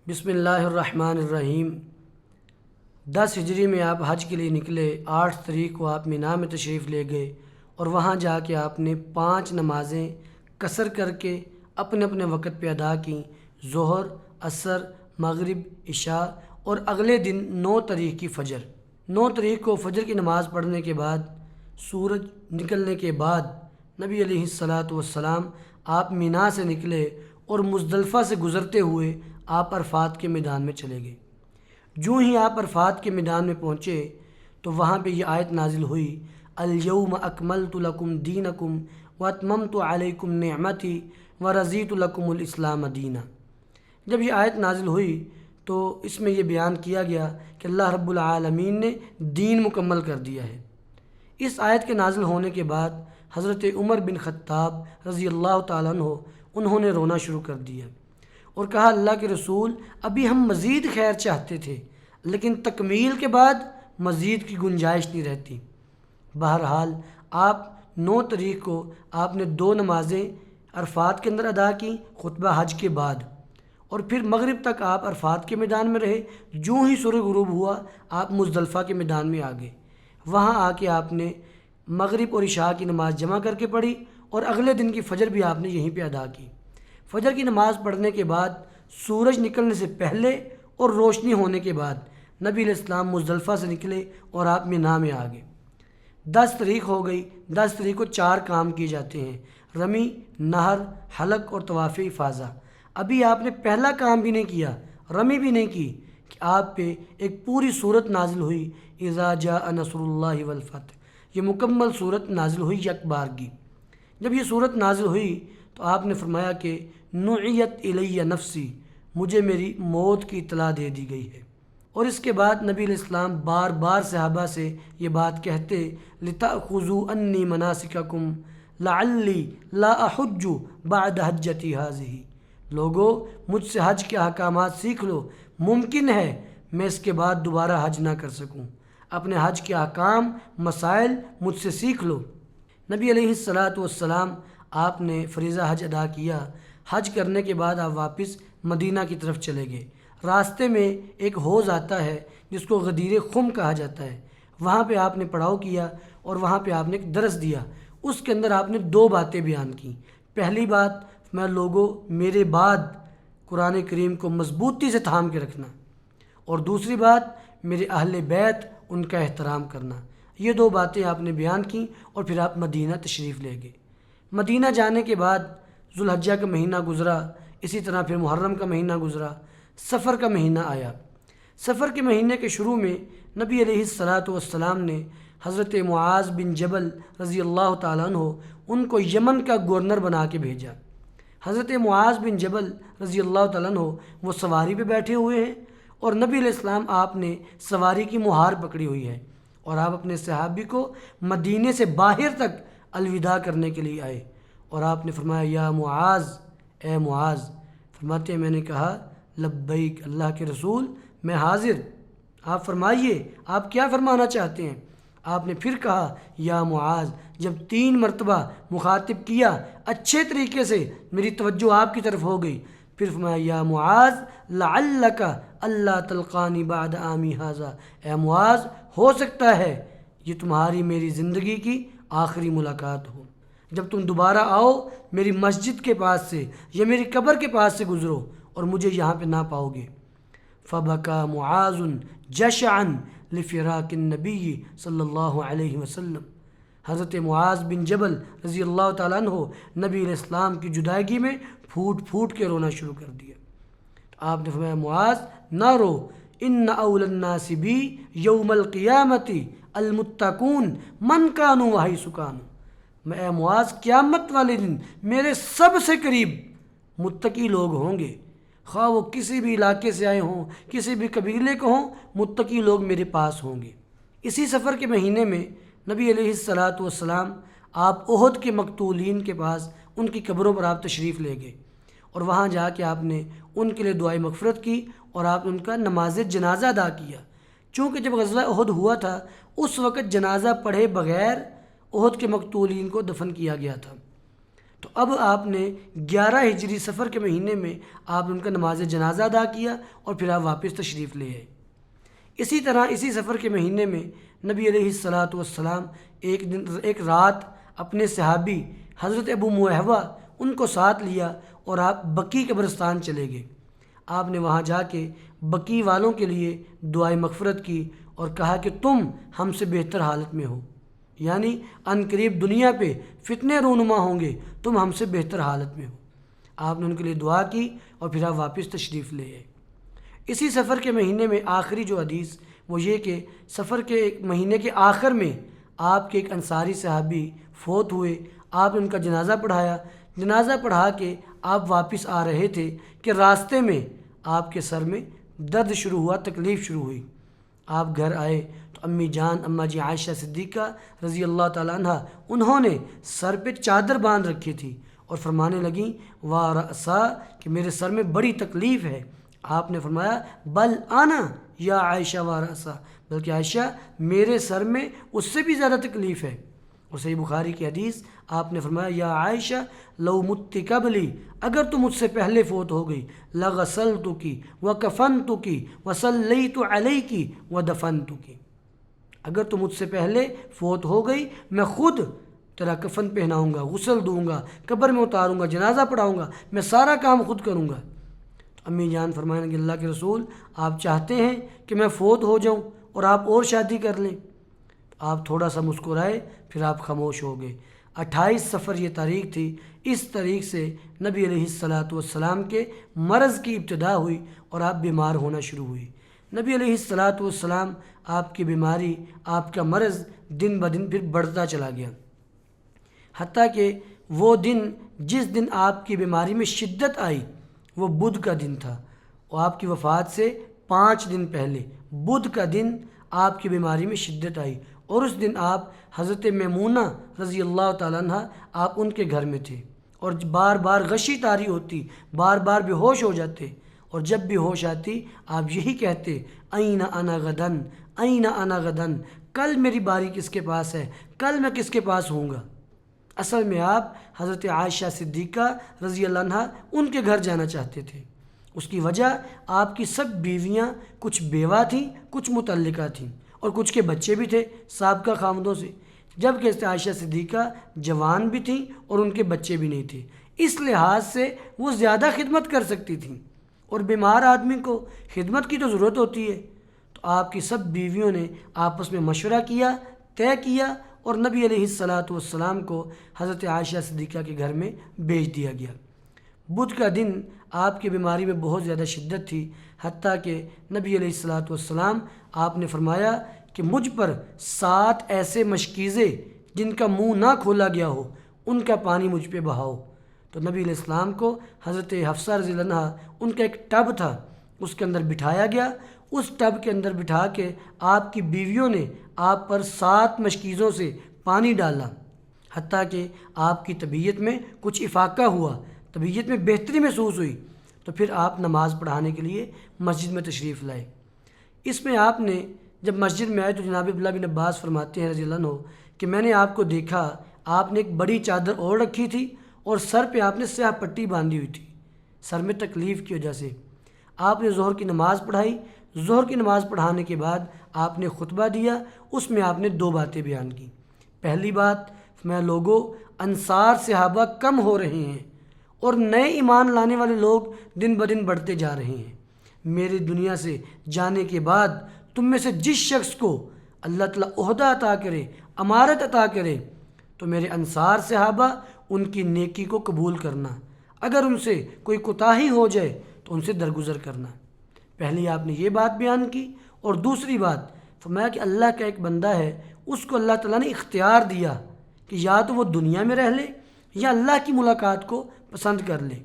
بسم اللہ الرحمن الرحیم۔ 10 ہجری میں آپ حج کے لیے نکلے۔ 8 تاریخ کو آپ مینا میں تشریف لے گئے اور وہاں جا کے آپ نے 5 نمازیں قصر کر کے اپنے اپنے وقت پہ ادا کیں، ظہر، عصر، مغرب، عشاء، اور اگلے دن 9 تاریخ کی فجر۔ 9 تاریخ کو فجر کی نماز پڑھنے کے بعد سورج نکلنے کے بعد نبی علیہ الصلاۃ والسلام آپ مینا سے نکلے اور مزدلفہ سے گزرتے ہوئے آپ عرفات کے میدان میں چلے گئے۔ جو ہی آپ عرفات کے میدان میں پہنچے تو وہاں پہ یہ آیت نازل ہوئی، الیوم اکملت لکم دینکم واتممت علیکم نعمتی ورضیت لکم الاسلام دینا۔ جب یہ آیت نازل ہوئی تو اس میں یہ بیان کیا گیا کہ اللہ رب العالمین نے دین مکمل کر دیا ہے۔ اس آیت کے نازل ہونے کے بعد حضرت عمر بن خطاب رضی اللہ تعالیٰ عنہ انہوں نے رونا شروع کر دیا اور کہا، اللہ کے رسول، ابھی ہم مزید خیر چاہتے تھے لیکن تکمیل کے بعد مزید کی گنجائش نہیں رہتی۔ بہرحال آپ 9 تاریخ کو آپ نے 2 نمازیں عرفات کے اندر ادا کیں خطبہ حج کے بعد، اور پھر مغرب تک آپ عرفات کے میدان میں رہے۔ جو ہی سورج غروب ہوا آپ مزدلفہ کے میدان میں آ گئے۔ وہاں آ کے آپ نے مغرب اور عشاء کی نماز جمع کر کے پڑھی اور اگلے دن کی فجر بھی آپ نے یہیں پہ ادا کی۔ فجر کی نماز پڑھنے کے بعد سورج نکلنے سے پہلے اور روشنی ہونے کے بعد نبی علیہ السلام مزدلفہ سے نکلے اور آپ مینا میں آ گئے۔ 10 تاریخ ہو گئی۔ 10 تاریخ کو 4 کام کیے جاتے ہیں، رمی، نہر، حلق اور طواف افاضہ۔ ابھی آپ نے پہلا کام بھی نہیں کیا، رمی بھی نہیں کی، کہ آپ پہ ایک پوری صورت نازل ہوئی، اذا جاء نصر اللہ والفتح۔ یہ مکمل صورت نازل ہوئی یک بارگی۔ جب یہ صورت نازل ہوئی تو آپ نے فرمایا کہ نعیت الی نفسی، مجھے میری موت کی اطلاع دے دی گئی ہے۔ اور اس کے بعد نبی علیہ السلام بار بار صحابہ سے یہ بات کہتے، لتأخذوا انی مناسککم لعلی لا احج بعد حجتی ہذہ۔ لوگو، مجھ سے حج کے احکامات سیکھ لو، ممکن ہے میں اس کے بعد دوبارہ حج نہ کر سکوں۔ اپنے حج کے احکام، مسائل مجھ سے سیکھ لو۔ نبی علیہ الصلاۃ والسلام آپ نے فریضہ حج ادا کیا۔ حج کرنے کے بعد آپ واپس مدینہ کی طرف چلے گئے۔ راستے میں ایک حوض آتا ہے جس کو غدیر خم کہا جاتا ہے، وہاں پہ آپ نے پڑاؤ کیا اور وہاں پہ آپ نے ایک درس دیا۔ اس کے اندر آپ نے 2 باتیں بیان کیں۔ پہلی بات، میں لوگوں میرے بعد قرآن کریم کو مضبوطی سے تھام کے رکھنا، اور دوسری بات، میرے اہل بیت ان کا احترام کرنا۔ یہ 2 باتیں آپ نے بیان کیں اور پھر آپ مدینہ تشریف لے گئے۔ مدینہ جانے کے بعد ذوالحجہ کا مہینہ گزرا، اسی طرح پھر محرم کا مہینہ گزرا، سفر کا مہینہ آیا۔ سفر کے مہینے کے شروع میں نبی علیہ الصلاۃ والسلام نے حضرت معاذ بن جبل رضی اللہ تعالیٰ عنہ ان کو یمن کا گورنر بنا کے بھیجا۔ حضرت معاذ بن جبل رضی اللہ تعالیٰ عنہ وہ سواری پہ بیٹھے ہوئے ہیں اور نبی علیہ السلام آپ نے سواری کی مہار پکڑی ہوئی ہے، اور آپ اپنے صحابی کو مدینے سے باہر تک الوداع کرنے کے لیے آئے، اور آپ نے فرمایا، یا معاذ، اے معاذ۔ فرماتے ہیں، میں نے کہا، لبیک اللہ کے رسول، میں حاضر، آپ فرمائیے، آپ کیا فرمانا چاہتے ہیں؟ آپ نے پھر کہا، یا معاذ۔ جب 3 مرتبہ مخاطب کیا، اچھے طریقے سے میری توجہ آپ کی طرف ہو گئی، پھر فرمایا، یا معاذ لعلک اللہ تلقانی بعد عامی ھذا۔ اے معاذ، ہو سکتا ہے یہ تمہاری میری زندگی کی آخری ملاقات ہو، جب تم دوبارہ آؤ میری مسجد کے پاس سے یا میری قبر کے پاس سے گزرو اور مجھے یہاں پہ نہ پاؤ گے۔ فبکا معاذ جشعا لفراق النبی صلی اللہ علیہ وسلم۔ حضرت معاذ بن جبل رضی اللہ تعالیٰ عنہ نبی علیہ السلام کی جدائیگی میں پھوٹ پھوٹ کے رونا شروع کر دیا۔ آپ نے فرمایا، معاذ نہ رو، ان اول الناس بی یوم القیامت المتقون من کانوا وحیث کانوا۔ میں اے معاذ، قیامت والے دن میرے سب سے قریب متقی لوگ ہوں گے، خواہ وہ کسی بھی علاقے سے آئے ہوں، کسی بھی قبیلے کو ہوں، متقی لوگ میرے پاس ہوں گے۔ اسی سفر کے مہینے میں نبی علیہ الصلاۃ والسلام آپ احد کے مقتولین کے پاس ان کی قبروں پر آپ تشریف لے گئے، اور وہاں جا کے آپ نے ان کے لیے دعائے مغفرت کی اور آپ نے ان کا نماز جنازہ ادا کیا۔ چونکہ جب غزوہ احد ہوا تھا اس وقت جنازہ پڑھے بغیر احد کے مقتولین کو دفن کیا گیا تھا۔ تو اب آپ نے 11 ہجری سفر کے مہینے میں آپ نے ان کا نماز جنازہ ادا کیا اور پھر آپ واپس تشریف لے آئے۔ اسی طرح اسی سفر کے مہینے میں نبی علیہ الصلاۃ والسلام ایک رات اپنے صحابی حضرت ابو موہبہ ان کو ساتھ لیا اور آپ بقی قبرستان چلے گئے۔ آپ نے وہاں جا کے بقی والوں کے لیے دعائے مغفرت کی اور کہا کہ تم ہم سے بہتر حالت میں ہو، یعنی ان قریب دنیا پہ فتنے رونما ہوں گے، تم ہم سے بہتر حالت میں ہو۔ آپ نے ان کے لیے دعا کی اور پھر آپ واپس تشریف لے آئے۔ اسی سفر کے مہینے میں آخری جو حدیث وہ یہ کہ سفر کے ایک مہینے کے آخر میں آپ کے ایک انصاری صحابی فوت ہوئے۔ آپ نے ان کا جنازہ پڑھایا۔ جنازہ پڑھا کے آپ واپس آ رہے تھے کہ راستے میں آپ کے سر میں درد شروع ہوا، تکلیف شروع ہوئی۔ آپ گھر آئے تو امی جان اماں جی عائشہ صدیقہ رضی اللہ تعالیٰ عنہ انہوں نے سر پہ چادر باندھ رکھی تھی اور فرمانے لگیں وا رأسا کہ میرے سر میں بڑی تکلیف ہے۔ آپ نے فرمایا بل آنا یا عائشہ وا رأسا، بلکہ عائشہ میرے سر میں اس سے بھی زیادہ تکلیف ہے۔ اور صحیح بخاری کی حدیث آپ نے فرمایا یا عائشہ لو مت قبلی، اگر تو مجھ سے پہلے فوت ہو گئی لغسلتکی وکفنتکی وصلیت علیکی ودفنتکی، اگر تو مجھ سے پہلے فوت ہو گئی میں خود تیرا کفن پہناؤں گا، غسل دوں گا، قبر میں اتاروں گا، جنازہ پڑھاؤں گا، میں سارا کام خود کروں گا۔ تو امی جان فرمائیں کہ اللہ کے رسول آپ چاہتے ہیں کہ میں فوت ہو جاؤں اور آپ اور شادی کر لیں؟ آپ تھوڑا سا مسکرائے، پھر آپ خاموش ہو گئے۔ 28 سفر یہ تاریخ تھی۔ اس تاریخ سے نبی علیہ الصلاۃ والسلام کے مرض کی ابتدا ہوئی اور آپ بیمار ہونا شروع ہوئی۔ نبی علیہ الصلاۃ والسلام آپ کی بیماری، آپ کا مرض دن بدن پھر بڑھتا چلا گیا، حتیٰ کہ وہ دن جس دن آپ کی بیماری میں شدت آئی وہ بدھ کا دن تھا، اور آپ کی وفات سے 5 دن پہلے بدھ کا دن آپ کی بیماری میں شدت آئی، اور اس دن آپ حضرت میمونہ رضی اللہ تعالیٰ عنہ آپ ان کے گھر میں تھے، اور بار بار غشی طاری ہوتی، بار بار بے ہوش ہو جاتے، اور جب بھی ہوش آتی آپ یہی کہتے این انا غدن، این انا غدن، کل میری باری کس کے پاس ہے، کل میں کس کے پاس ہوں گا۔ اصل میں آپ حضرت عائشہ صدیقہ رضی اللہ عنہ ان کے گھر جانا چاہتے تھے۔ اس کی وجہ آپ کی سب بیویاں کچھ بیوہ تھیں، کچھ مطلقہ تھیں، اور کچھ کے بچے بھی تھے سابقہ خامدوں سے، جبکہ حضرت عائشہ صدیقہ جوان بھی تھیں اور ان کے بچے بھی نہیں تھے، اس لحاظ سے وہ زیادہ خدمت کر سکتی تھیں، اور بیمار آدمی کو خدمت کی تو ضرورت ہوتی ہے۔ تو آپ کی سب بیویوں نے آپس میں مشورہ کیا، طے کیا، اور نبی علیہ الصلاۃ والسلام کو حضرت عائشہ صدیقہ کے گھر میں بھیج دیا گیا۔ بدھ کا دن آپ کی بیماری میں بہت زیادہ شدت تھی، حتیٰ کہ نبی علیہ الصلاۃ والسلام آپ نے فرمایا کہ مجھ پر 7 ایسے مشکیزے جن کا منہ نہ کھولا گیا ہو ان کا پانی مجھ پہ بہاؤ۔ تو نبی علیہ السلام کو حضرت حفصہ رضی اللہ عنہا ان کا ایک ٹب تھا، اس کے اندر بٹھایا گیا، اس ٹب کے اندر بٹھا کے آپ کی بیویوں نے آپ پر 7 مشکیزوں سے پانی ڈالا، حتیٰ کہ آپ کی طبیعت میں کچھ افاقہ ہوا، طبیعت میں بہتری محسوس ہوئی، تو پھر آپ نماز پڑھانے کے لیے مسجد میں تشریف لائے۔ اس میں آپ نے جب مسجد میں آئے تو جناب عبداللہ بن عباس فرماتے ہیں رضی اللہ عنہ کہ میں نے آپ کو دیکھا، آپ نے ایک بڑی چادر اوڑھ رکھی تھی اور سر پہ آپ نے سیاہ پٹی باندھی ہوئی تھی، سر میں تکلیف کی وجہ سے۔ آپ نے ظہر کی نماز پڑھائی، ظہر کی نماز پڑھانے کے بعد آپ نے خطبہ دیا، اس میں آپ نے 2 باتیں بیان کی۔ پہلی بات، میں لوگوں انصار صحابہ کم ہو رہے ہیں اور نئے ایمان لانے والے لوگ دن بدن بڑھتے جا رہے ہیں، میری دنیا سے جانے کے بعد تم میں سے جس شخص کو اللہ تعالیٰ عہدہ عطا کرے، امارت عطا کرے، تو میرے انصار صحابہ ان کی نیکی کو قبول کرنا، اگر ان سے کوئی کوتاہی ہو جائے تو ان سے درگزر کرنا۔ پہلی آپ نے یہ بات بیان کی، اور دوسری بات فرمایا کہ اللہ کا ایک بندہ ہے، اس کو اللہ تعالیٰ نے اختیار دیا کہ یا تو وہ دنیا میں رہ لے یا اللہ کی ملاقات کو پسند کر لے۔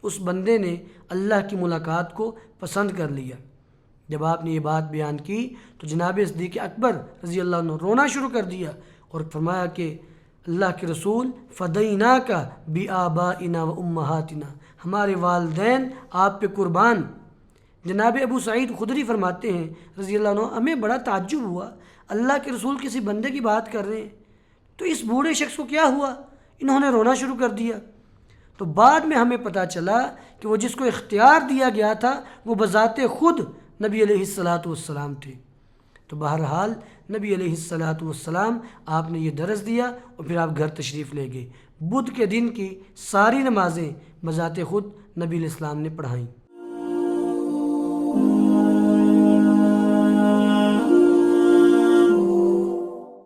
اس بندے نے اللہ کی ملاقات کو پسند کر لیا۔ جب آپ نے یہ بات بیان کی تو جناب صدیق اکبر رضی اللہ عنہ رونا شروع کر دیا اور فرمایا کہ اللہ کے رسول فدیناک بآبائنا و امہاتنا، ہمارے والدین آپ پہ قربان۔ جناب ابو سعید خدری فرماتے ہیں رضی اللہ عنہ ہمیں بڑا تعجب ہوا، اللہ کے رسول کسی بندے کی بات کر رہے ہیں، تو اس بوڑھے شخص کو کیا ہوا، انہوں نے رونا شروع کر دیا۔ تو بعد میں ہمیں پتہ چلا کہ وہ جس کو اختیار دیا گیا تھا وہ بذات خود نبی علیہ الصلاۃ والسلام تھے۔ تو بہرحال نبی علیہ الصلاۃ والسلام آپ نے یہ درس دیا اور پھر آپ گھر تشریف لے گئے۔ بدھ کے دن کی ساری نمازیں بذات خود نبی علیہ السلام نے پڑھائیں۔